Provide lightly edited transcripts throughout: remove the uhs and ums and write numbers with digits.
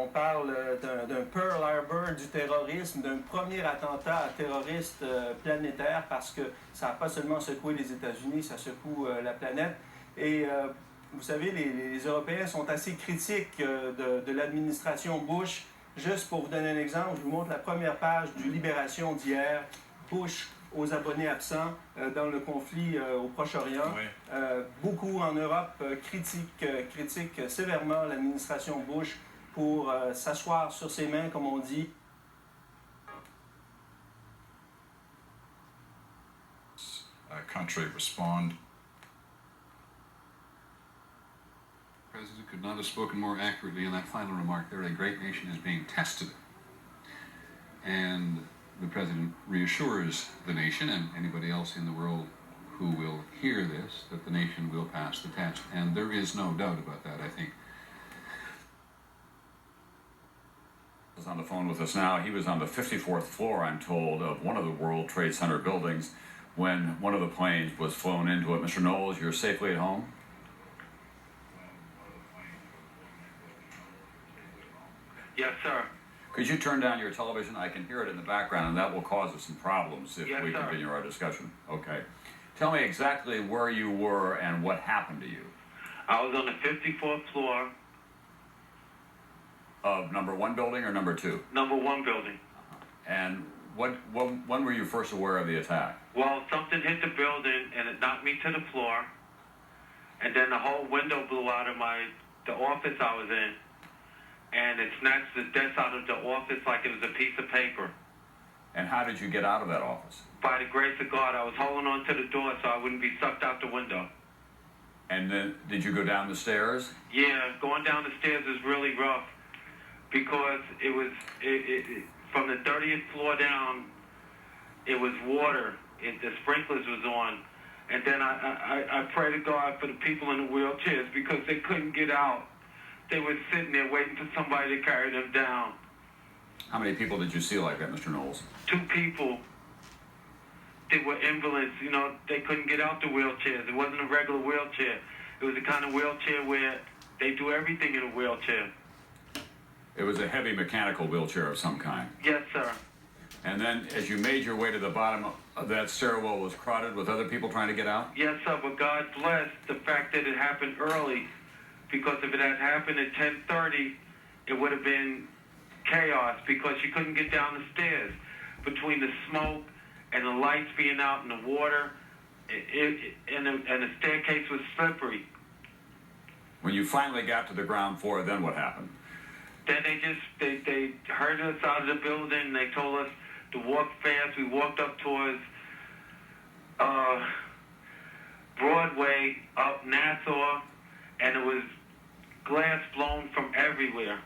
On parle d'un Pearl Harbor du terrorisme, d'un premier attentat terroriste planétaire, parce que ça n'a pas seulement secoué les États-Unis, ça secoue la planète. Et vous savez, les Européens sont assez critiques de l'administration Bush. Juste pour vous donner un exemple, je vous montre la première page du Libération d'hier. Bush aux abonnés absents dans le conflit au Proche-Orient. Oui. Beaucoup en Europe critiquent sévèrement l'administration Bush pour s'asseoir sur ses mains, comme on dit. Country respond. The President could not have spoken more accurately in that final remark there. A great nation is being tested. And the President reassures the nation and anybody else in the world who will hear this that the nation will pass the test. And there is no doubt about that, I think. Is on the phone with us now. He was on the 54th floor, I'm told, of one of the World Trade Center buildings when one of the planes was flown into it. Mr. Knowles, you're safely at home? Yes, sir. Could you turn down your television? I can hear it in the background, and that will cause us some problems if we continue our discussion. Okay. Tell me exactly where you were and what happened to you. I was on the 54th floor. Of number 1 building or number 2? Number 1 building. And when were you first aware of the attack? Well, something hit the building and it knocked me to the floor. And then the whole window blew out of the office I was in. And it snatched the desk out of the office like it was a piece of paper. And how did you get out of that office? By the grace of God, I was holding on to the door so I wouldn't be sucked out the window. And then did you go down the stairs? Yeah, going down the stairs was really rough because it was from the 30th floor down, it was water. The sprinklers was on. And then I pray to God for the people in the wheelchairs because they couldn't get out. They were sitting there waiting for somebody to carry them down. How many people did you see like that, Mr. Knowles? 2 people. They were invalids. You know, they couldn't get out the wheelchairs. It wasn't a regular wheelchair. It was the kind of wheelchair where they do everything in a wheelchair. It was a heavy mechanical wheelchair of some kind. Yes, sir. And then as you made your way to the bottom of that stairwell, was crowded with other people trying to get out? Yes, sir, but God bless the fact that it happened early, because if it had happened at 10:30, it would have been chaos because you couldn't get down the stairs. Between the smoke and the lights being out in the water, and the staircase was slippery. When you finally got to the ground floor, then what happened? Then they herded us out of the building. They told us to walk fast. We walked up towards Broadway, up Nassau, and it was glass blown from everywhere.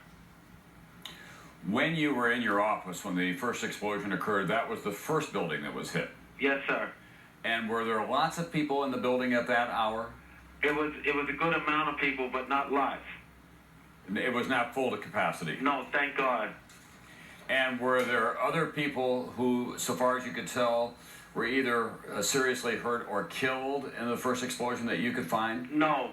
When you were in your office when the first explosion occurred, that was the first building that was hit? Yes, sir. And were there lots of people in the building at that hour? It was a good amount of people, but not lots. It was not full to capacity? No, thank God. And were there other people who, so far as you could tell, were either seriously hurt or killed in the first explosion that you could find? No,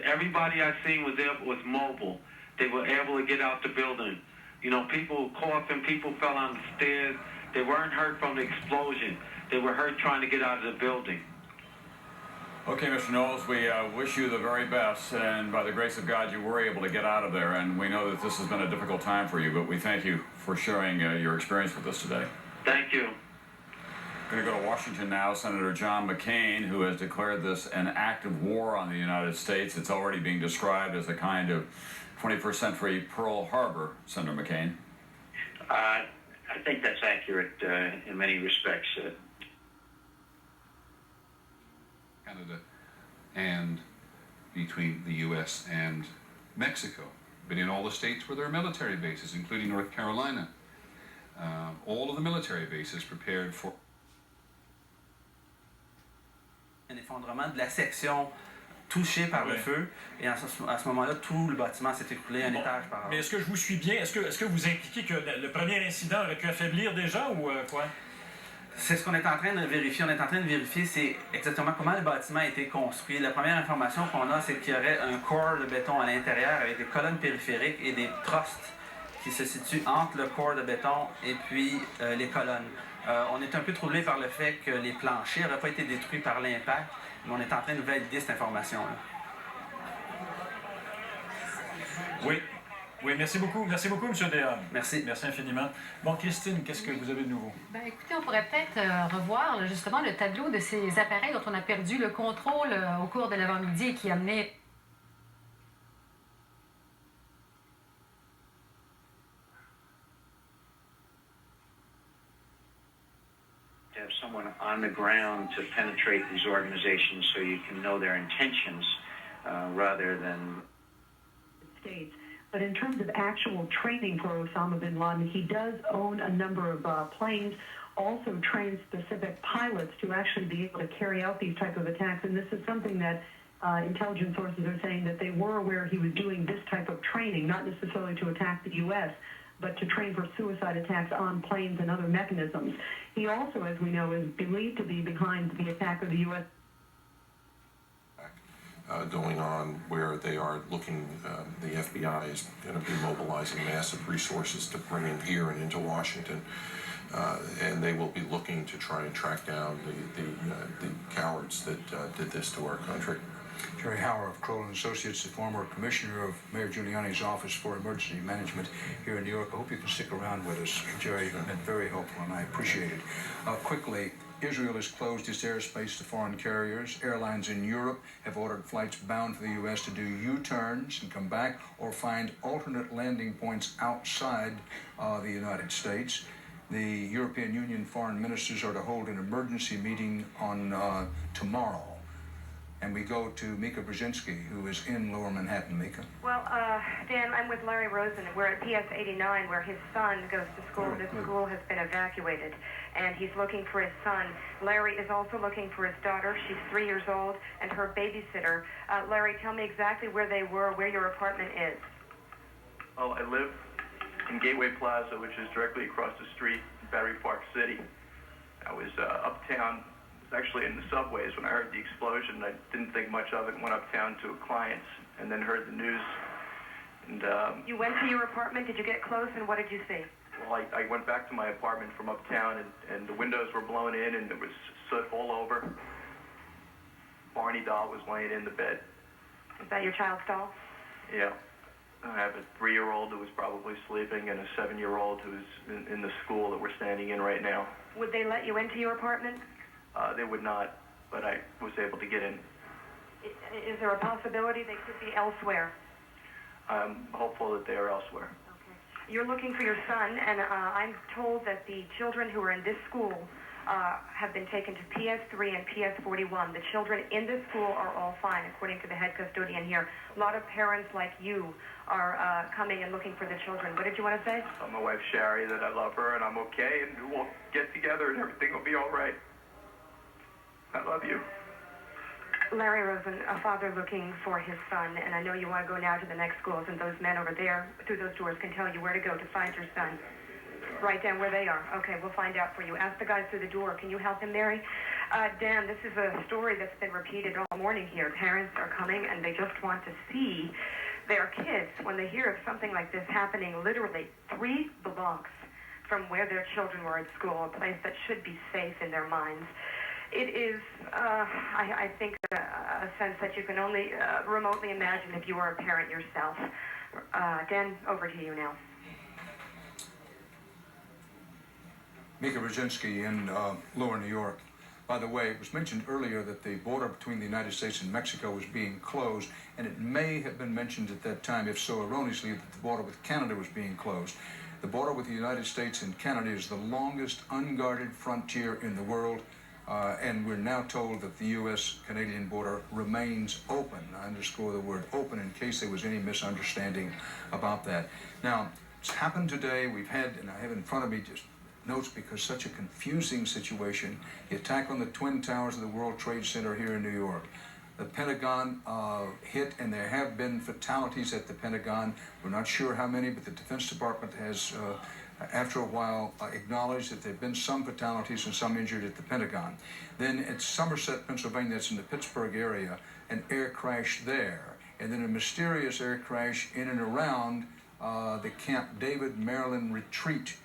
everybody I seen was mobile. They were able to get out the building. You know, people coughing, people fell on the stairs. They weren't hurt from the explosion. They were hurt trying to get out of the building. Okay, Mr. Knowles, we wish you the very best, and by the grace of God, you were able to get out of there, and we know that this has been a difficult time for you, but we thank you for sharing your experience with us today. Thank you. Going to go to Washington now. Senator John McCain, who has declared this an act of war on the United States. It's already being described as a kind of 21st century Pearl Harbor, Senator McCain. I think that's accurate in many respects. Canada and between the U.S. and Mexico, but in all the states where there are military bases, including North Carolina. All of the military bases prepared for un effondrement de la section touchée par le feu, et à ce moment-là, tout le bâtiment s'est écroulé un étage par an. Mais est-ce que je vous suis bien? Est-ce que vous impliquez que le premier incident aurait pu affaiblir déjà ou quoi? C'est ce qu'on est en train de vérifier. On est en train de vérifier c'est exactement comment le bâtiment a été construit. La première information qu'on a, c'est qu'il y aurait un corps de béton à l'intérieur avec des colonnes périphériques et des trustes qui se situent entre le corps de béton et puis les colonnes. On est un peu troublé par le fait que les planchers n'auraient pas été détruits par l'impact, mais on est en train de valider cette information-là. Oui. Oui, merci beaucoup, M. Dehaene. Merci. Merci infiniment. Bon, Christine, qu'est-ce que vous avez de nouveau? Ben, écoutez, on pourrait peut-être revoir là, justement le tableau de ces appareils dont on a perdu le contrôle au cours de l'avant-midi et qui amenait... To have someone on the ground to penetrate these organizations so you can know their intentions rather than... States. But in terms of actual training for Osama bin Laden, he does own a number of planes, also trains specific pilots to actually be able to carry out these type of attacks. And this is something that intelligence sources are saying that they were aware he was doing this type of training, not necessarily to attack the U.S., but to train for suicide attacks on planes and other mechanisms. He also, as we know, is believed to be behind the attack of the U.S. Going on where they are looking, the FBI is going to be mobilizing massive resources to bring him here and into Washington, and they will be looking to try and track down the cowards that did this to our country. Jerry Hauer of Kroll & Associates, the former commissioner of Mayor Giuliani's Office for Emergency Management here in New York. I hope you can stick around with us, Jerry. You've been very helpful, and I appreciate it. Quickly, Israel has closed its airspace to foreign carriers. Airlines in Europe have ordered flights bound for the U.S. to do U-turns and come back or find alternate landing points outside the United States. The European Union foreign ministers are to hold an emergency meeting on tomorrow. And we go to Mika Brzezinski, who is in Lower Manhattan. Mika? Well, Dan, I'm with Larry Rosen. We're at PS 89, where his son goes to school. The school has been evacuated, and he's looking for his son. Larry is also looking for his daughter. She's 3 years old, and her babysitter. Larry, tell me exactly where they were, where your apartment is. Well, I live in Gateway Plaza, which is directly across the street in Battery Park City. I was uptown. Actually in the subways when I heard the explosion. I didn't think much of it and went uptown to a client's and then heard the news. And you went to your apartment. Did you get close, and what did you see? Well, I went back to my apartment from uptown, and the windows were blown in and there was soot all over. Barney doll was laying in the bed. Is that your child's doll? Yeah. I have a 3-year-old who was probably sleeping and a 7-year-old who's in the school that we're standing in right now. Would they let you into your apartment? They would not, but I was able to get in. Is there a possibility they could be elsewhere? I'm hopeful that they are elsewhere. Okay. You're looking for your son, and I'm told that the children who are in this school have been taken to PS3 and PS41. The children in this school are all fine, according to the head custodian here. A lot of parents like you are coming and looking for the children. What did you want to say? Tell my wife, Sherry, that I love her and I'm okay, and we'll get together and everything will be all right. I love you. Larry Rosen, a father looking for his son, and I know you want to go now to the next schools, and those men over there through those doors can tell you where to go to find your son. Write down where they are. Okay, we'll find out for you. Ask the guys through the door. Can you help him, Mary? Dan, this is a story that's been repeated all morning here. Parents are coming, and they just want to see their kids when they hear of something like this happening literally 3 blocks from where their children were at school, a place that should be safe in their minds. It is, I think, a sense that you can only remotely imagine if you were a parent yourself. Dan, over to you now. Mika Brzezinski in Lower New York. By the way, it was mentioned earlier that the border between the United States and Mexico was being closed, and it may have been mentioned at that time, if so erroneously, that the border with Canada was being closed. The border with the United States and Canada is the longest unguarded frontier in the world. And we're now told that the U.S.-Canadian border remains open. I underscore the word open in case there was any misunderstanding about that. Now, it's happened today. We've had, and I have in front of me just notes because such a confusing situation, the attack on the Twin Towers of the World Trade Center here in New York. the Pentagon hit, and there have been fatalities at the Pentagon. We're not sure how many, but the Defense Department has, after a while, acknowledged that there have been some fatalities and some injured at the Pentagon. Then at Somerset, Pennsylvania, that's in the Pittsburgh area, an air crash there. And then a mysterious air crash in and around the Camp David, Maryland retreat